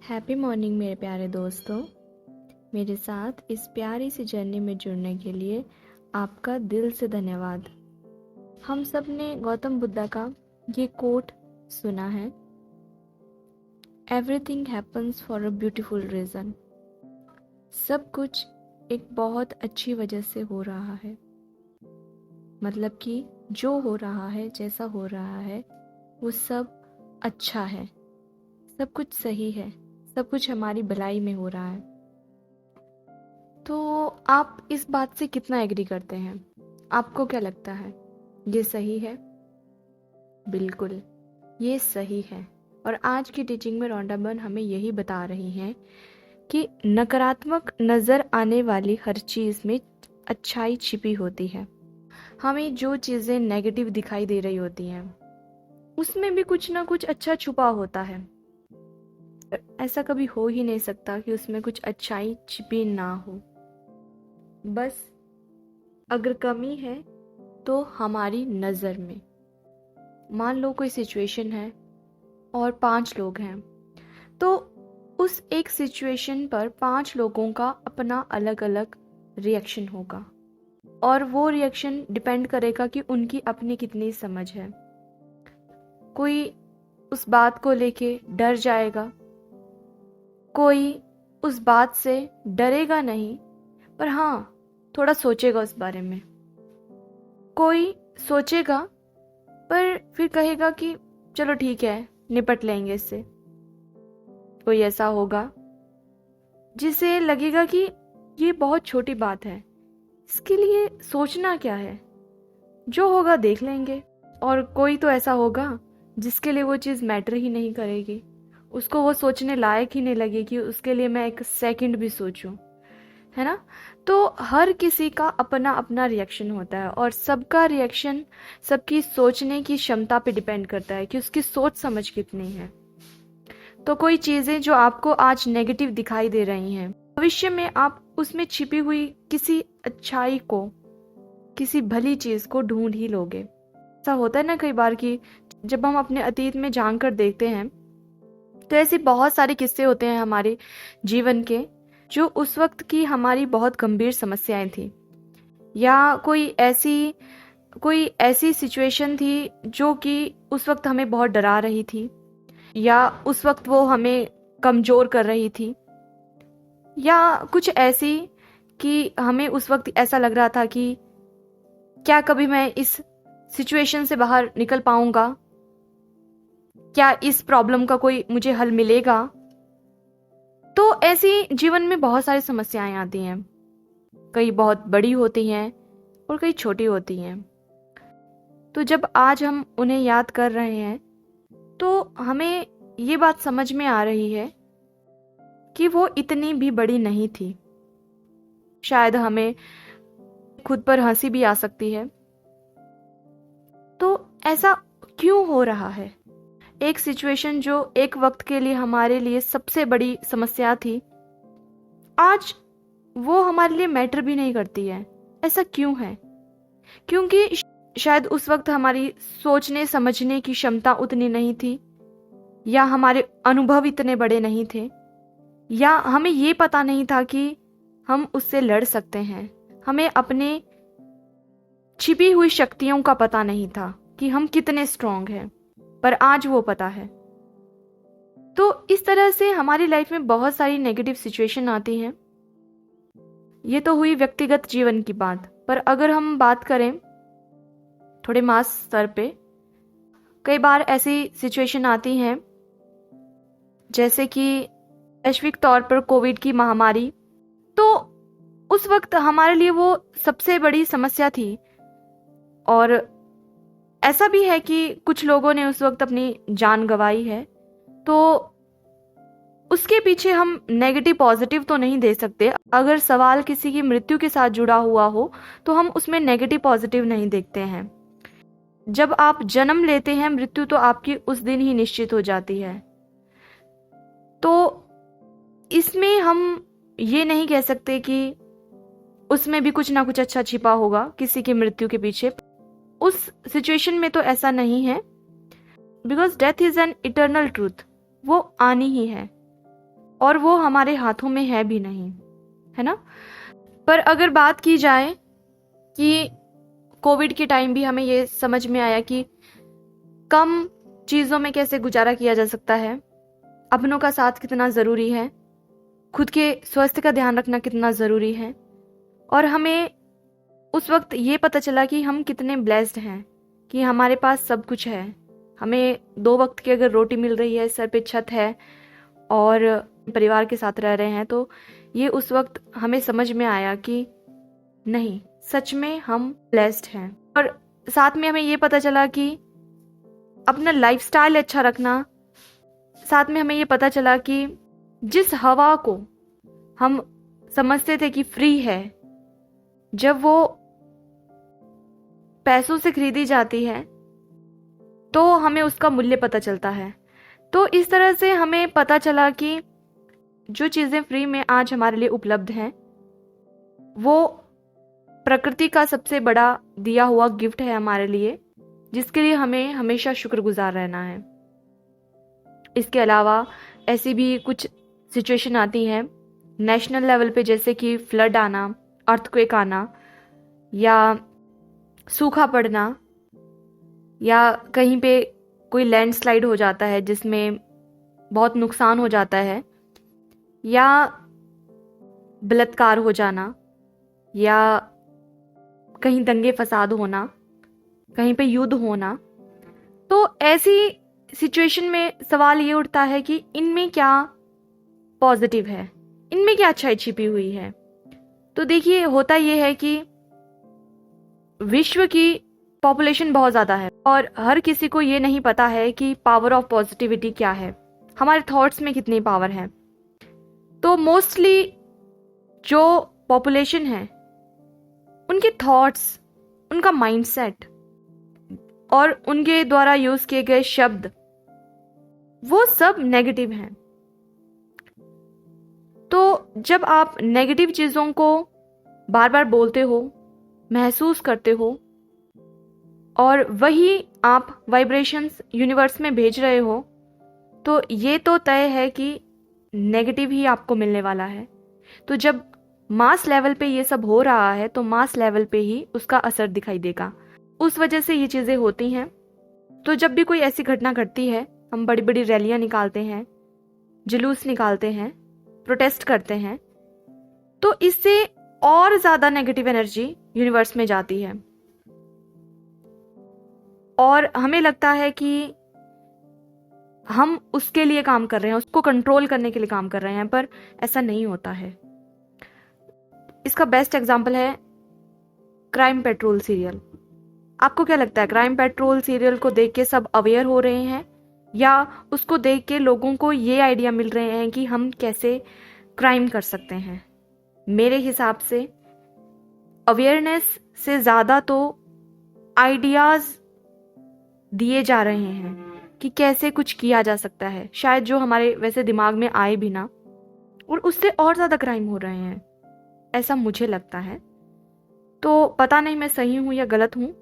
Happy morning मेरे प्यारे दोस्तों। मेरे साथ इस प्यारी सी जर्नी में जुड़ने के लिए आपका दिल से धन्यवाद। हम सब ने गौतम बुद्धा का ये कोट सुना है, everything happens for a beautiful reason. सब कुछ एक बहुत अच्छी वजह से हो रहा है, मतलब कि जो हो रहा है, जैसा हो रहा है, वो सब अच्छा है, सब कुछ सही है, सब कुछ हमारी भलाई में हो रहा है। तो आप इस बात से कितना एग्री करते हैं? आपको क्या लगता है, ये सही है? बिल्कुल, ये सही है। और आज की टीचिंग में रोंडा बर्न हमें यही बता रही हैं कि नकारात्मक नज़र आने वाली हर चीज़ में अच्छाई छिपी होती है। हमें जो चीज़ें नेगेटिव दिखाई दे रही होती हैं, उसमें भी कुछ ना कुछ अच्छा छुपा होता है। ऐसा कभी हो ही नहीं सकता कि उसमें कुछ अच्छाई छिपी ना हो। बस अगर कमी है तो हमारी नज़र में। मान लो कोई सिचुएशन है और 5 लोग हैं, तो उस एक सिचुएशन पर 5 लोगों का अपना अलग अलग रिएक्शन होगा, और वो रिएक्शन डिपेंड करेगा कि उनकी अपनी कितनी समझ है। कोई उस बात को लेके डर जाएगा, कोई उस बात से डरेगा नहीं, पर हाँ थोड़ा सोचेगा उस बारे में। कोई सोचेगा पर फिर कहेगा कि चलो ठीक है, निपट लेंगे इससे। कोई ऐसा होगा जिसे लगेगा कि ये बहुत छोटी बात है, इसके लिए सोचना क्या है, जो होगा देख लेंगे। और कोई तो ऐसा होगा जिसके लिए वो चीज़ मैटर ही नहीं करेगी, उसको वो सोचने लायक ही नहीं लगेगी, उसके लिए मैं एक सेकंड भी सोचूं, है ना। तो हर किसी का अपना अपना रिएक्शन होता है, और सबका रिएक्शन सबकी सोचने की क्षमता पे डिपेंड करता है कि उसकी सोच समझ कितनी है। तो कोई चीज़ें जो आपको आज नेगेटिव दिखाई दे रही हैं, भविष्य में आप उसमें छिपी हुई किसी अच्छाई को, किसी भली चीज़ को ढूंढ ही लोगे। ऐसा होता है ना कई बार कि जब हम अपने अतीत में झांक कर देखते हैं, तो ऐसे बहुत सारे किस्से होते हैं हमारे जीवन के, जो उस वक्त की हमारी बहुत गंभीर समस्याएं थी, या कोई ऐसी सिचुएशन थी जो कि उस वक्त हमें बहुत डरा रही थी, या उस वक्त वो हमें कमज़ोर कर रही थी, या कुछ ऐसी कि हमें उस वक्त ऐसा लग रहा था कि क्या कभी मैं इस सिचुएशन से बाहर निकल पाऊंगा, क्या इस प्रॉब्लम का कोई मुझे हल मिलेगा। तो ऐसी जीवन में बहुत सारी समस्याएं आती हैं, कई बहुत बड़ी होती हैं और कई छोटी होती हैं। तो जब आज हम उन्हें याद कर रहे हैं, तो हमें ये बात समझ में आ रही है कि वो इतनी भी बड़ी नहीं थी। शायद हमें खुद पर हंसी भी आ सकती है। तो ऐसा क्यों हो रहा है? एक सिचुएशन जो एक वक्त के लिए हमारे लिए सबसे बड़ी समस्या थी, आज वो हमारे लिए मैटर भी नहीं करती है। ऐसा क्यों है? क्योंकि शायद उस वक्त हमारी सोचने समझने की क्षमता उतनी नहीं थी, या हमारे अनुभव इतने बड़े नहीं थे, या हमें ये पता नहीं था कि हम उससे लड़ सकते हैं। हमें अपने छिपी हुई शक्तियों का पता नहीं था कि हम कितने स्ट्रांग हैं, पर आज वो पता है। तो इस तरह से हमारी लाइफ में बहुत सारी नेगेटिव सिचुएशन आती हैं। ये तो हुई व्यक्तिगत जीवन की बात, पर अगर हम बात करें थोड़े मास स्तर पे, कई बार ऐसी सिचुएशन आती हैं जैसे कि वैश्विक तौर पर कोविड की महामारी। तो उस वक्त हमारे लिए वो सबसे बड़ी समस्या थी, और ऐसा भी है कि कुछ लोगों ने उस वक्त अपनी जान गंवाई है। तो उसके पीछे हम नेगेटिव पॉजिटिव तो नहीं दे सकते। अगर सवाल किसी की मृत्यु के साथ जुड़ा हुआ हो तो हम उसमें नेगेटिव पॉजिटिव नहीं देखते हैं। जब आप जन्म लेते हैं, मृत्यु तो आपकी उस दिन ही निश्चित हो जाती है। तो इसमें हम ये नहीं कह सकते कि उसमें भी कुछ ना कुछ अच्छा छिपा होगा किसी की मृत्यु के पीछे। उस सिचुएशन में तो ऐसा नहीं है, because death is an eternal truth, वो आनी ही है। और वो हमारे हाथों में है भी नहीं, है ना। पर अगर बात की जाए कि कोविड के टाइम भी हमें ये समझ में आया कि कम चीज़ों में कैसे गुजारा किया जा सकता है, अपनों का साथ कितना ज़रूरी है, खुद के स्वास्थ्य का ध्यान रखना कितना ज़रूरी है, और हमें उस वक्त ये पता चला कि हम कितने ब्लेस्ड हैं कि हमारे पास सब कुछ है। हमें 2 वक्त की अगर रोटी मिल रही है, सर पे छत है और परिवार के साथ रह रहे हैं, तो ये उस वक्त हमें समझ में आया कि नहीं, सच में हम ब्लेस्ड हैं। और साथ में हमें ये पता चला कि अपना लाइफस्टाइल अच्छा रखना, साथ में हमें ये पता चला कि जिस हवा को हम समझते थे कि फ्री है, जब वो पैसों से खरीदी जाती है तो हमें उसका मूल्य पता चलता है। तो इस तरह से हमें पता चला कि जो चीज़ें फ्री में आज हमारे लिए उपलब्ध हैं, वो प्रकृति का सबसे बड़ा दिया हुआ गिफ्ट है हमारे लिए, जिसके लिए हमें हमेशा शुक्रगुजार रहना है। इसके अलावा ऐसी भी कुछ सिचुएशन आती हैं नेशनल लेवल पे, जैसे कि फ्लड आना, अर्थक्वेक आना, या सूखा पड़ना, या कहीं पे कोई लैंडस्लाइड हो जाता है जिसमें बहुत नुकसान हो जाता है, या बलात्कार हो जाना, या कहीं दंगे फसाद होना, कहीं पे युद्ध होना। तो ऐसी सिचुएशन में सवाल ये उठता है कि इनमें क्या पॉजिटिव है, इनमें क्या अच्छाई छिपी हुई है। तो देखिए, होता ये है कि विश्व की पॉपुलेशन बहुत ज़्यादा है और हर किसी को ये नहीं पता है कि पावर ऑफ पॉजिटिविटी क्या है, हमारे थॉट्स में कितनी पावर है। तो मोस्टली जो पॉपुलेशन है, उनके थॉट्स, उनका माइंडसेट और उनके द्वारा यूज किए गए शब्द, वो सब नेगेटिव हैं। तो जब आप नेगेटिव चीज़ों को बार बार बोलते हो, महसूस करते हो, और वही आप वाइब्रेशंस यूनिवर्स में भेज रहे हो, तो ये तो तय है कि नेगेटिव ही आपको मिलने वाला है। तो जब मास लेवल पे ये सब हो रहा है, तो मास लेवल पे ही उसका असर दिखाई देगा। उस वजह से ये चीज़ें होती हैं। तो जब भी कोई ऐसी घटना घटती है, हम बड़ी बड़ी रैलियां निकालते हैं, जुलूस निकालते हैं, प्रोटेस्ट करते हैं, तो इससे और ज़्यादा नेगेटिव एनर्जी यूनिवर्स में जाती है और हमें लगता है कि हम उसके लिए काम कर रहे हैं, उसको कंट्रोल करने के लिए काम कर रहे हैं, पर ऐसा नहीं होता है। इसका बेस्ट एग्जाम्पल है क्राइम पेट्रोल सीरियल। आपको क्या लगता है, क्राइम पेट्रोल सीरियल को देख के सब अवेयर हो रहे हैं, या उसको देख के लोगों को ये आइडिया मिल रहे हैं कि हम कैसे क्राइम कर सकते हैं? मेरे हिसाब से अवेयरनेस से ज़्यादा तो आइडियाज़ दिए जा रहे हैं कि कैसे कुछ किया जा सकता है, शायद जो हमारे वैसे दिमाग में आए भी ना, और उससे और ज़्यादा क्राइम हो रहे हैं, ऐसा मुझे लगता है। तो पता नहीं मैं सही हूँ या गलत हूँ,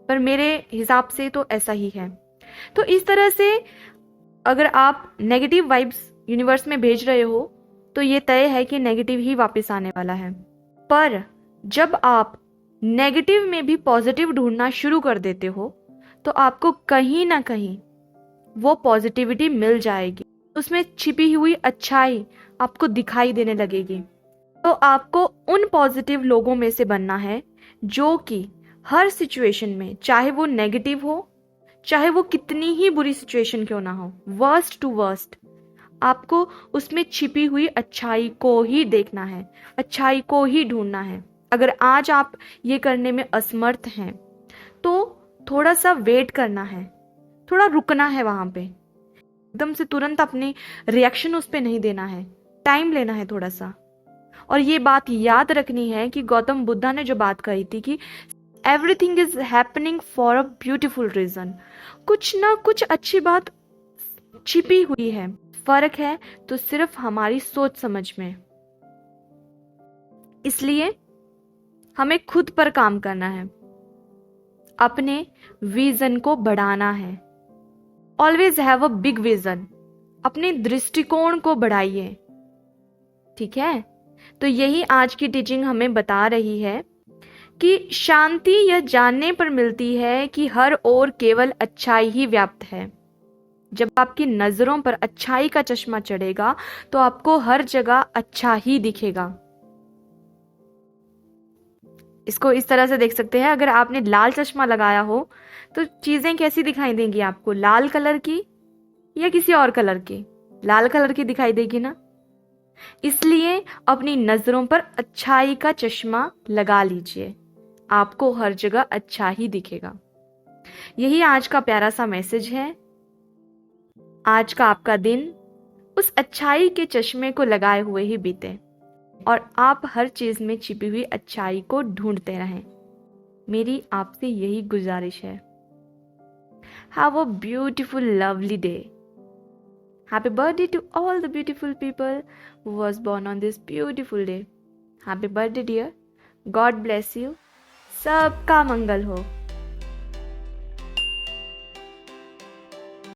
पर मेरे हिसाब से तो ऐसा ही है। तो इस तरह से अगर आप नेगेटिव वाइब्स यूनिवर्स में भेज रहे हो, तो ये तय है कि नेगेटिव ही वापस आने वाला है। पर जब आप नेगेटिव में भी पॉजिटिव ढूंढना शुरू कर देते हो, तो आपको कहीं ना कहीं वो पॉजिटिविटी मिल जाएगी, उसमें छिपी हुई अच्छाई आपको दिखाई देने लगेगी। तो आपको उन पॉजिटिव लोगों में से बनना है जो कि हर सिचुएशन में, चाहे वो नेगेटिव हो, चाहे वो कितनी ही बुरी सिचुएशन क्यों ना हो, वर्स्ट टू वर्स्ट, आपको उसमें छिपी हुई अच्छाई को ही देखना है, अच्छाई को ही ढूंढना है। अगर आज आप ये करने में असमर्थ हैं, तो थोड़ा सा वेट करना है, थोड़ा रुकना है वहां पे, एकदम से तुरंत अपनी रिएक्शन उस पर नहीं देना है, टाइम लेना है थोड़ा सा। और ये बात याद रखनी है कि गौतम बुद्धा ने जो बात कही थी कि everything is happening for a beautiful reason, कुछ ना कुछ अच्छी बात छिपी हुई है। फर्क है तो सिर्फ हमारी सोच समझ में। इसलिए हमें खुद पर काम करना है, अपने विजन को बढ़ाना है। Always have a big vision, अपने दृष्टिकोण को बढ़ाइए, ठीक है, तो यही आज की टीचिंग हमें बता रही है कि शांति यह जानने पर मिलती है कि हर ओर केवल अच्छाई ही व्याप्त है। जब आपकी नजरों पर अच्छाई का चश्मा चढ़ेगा तो आपको हर जगह अच्छा ही दिखेगा। इसको इस तरह से देख सकते हैं, अगर आपने लाल चश्मा लगाया हो तो चीजें कैसी दिखाई देंगी आपको, लाल कलर की या किसी और कलर की? लाल कलर की दिखाई देगी ना। इसलिए अपनी नजरों पर अच्छाई का चश्मा लगा लीजिए, आपको हर जगह अच्छा ही दिखेगा। यही आज का प्यारा सा मैसेज है। आज का आपका दिन उस अच्छाई के चश्मे को लगाए हुए ही बीते और आप हर चीज में छिपी हुई अच्छाई को ढूंढते रहें। मेरी आपसे यही गुजारिश है। Have a beautiful lovely day. Happy birthday to all the beautiful people who was born on this beautiful day. Happy birthday dear. God bless you. सबका मंगल हो।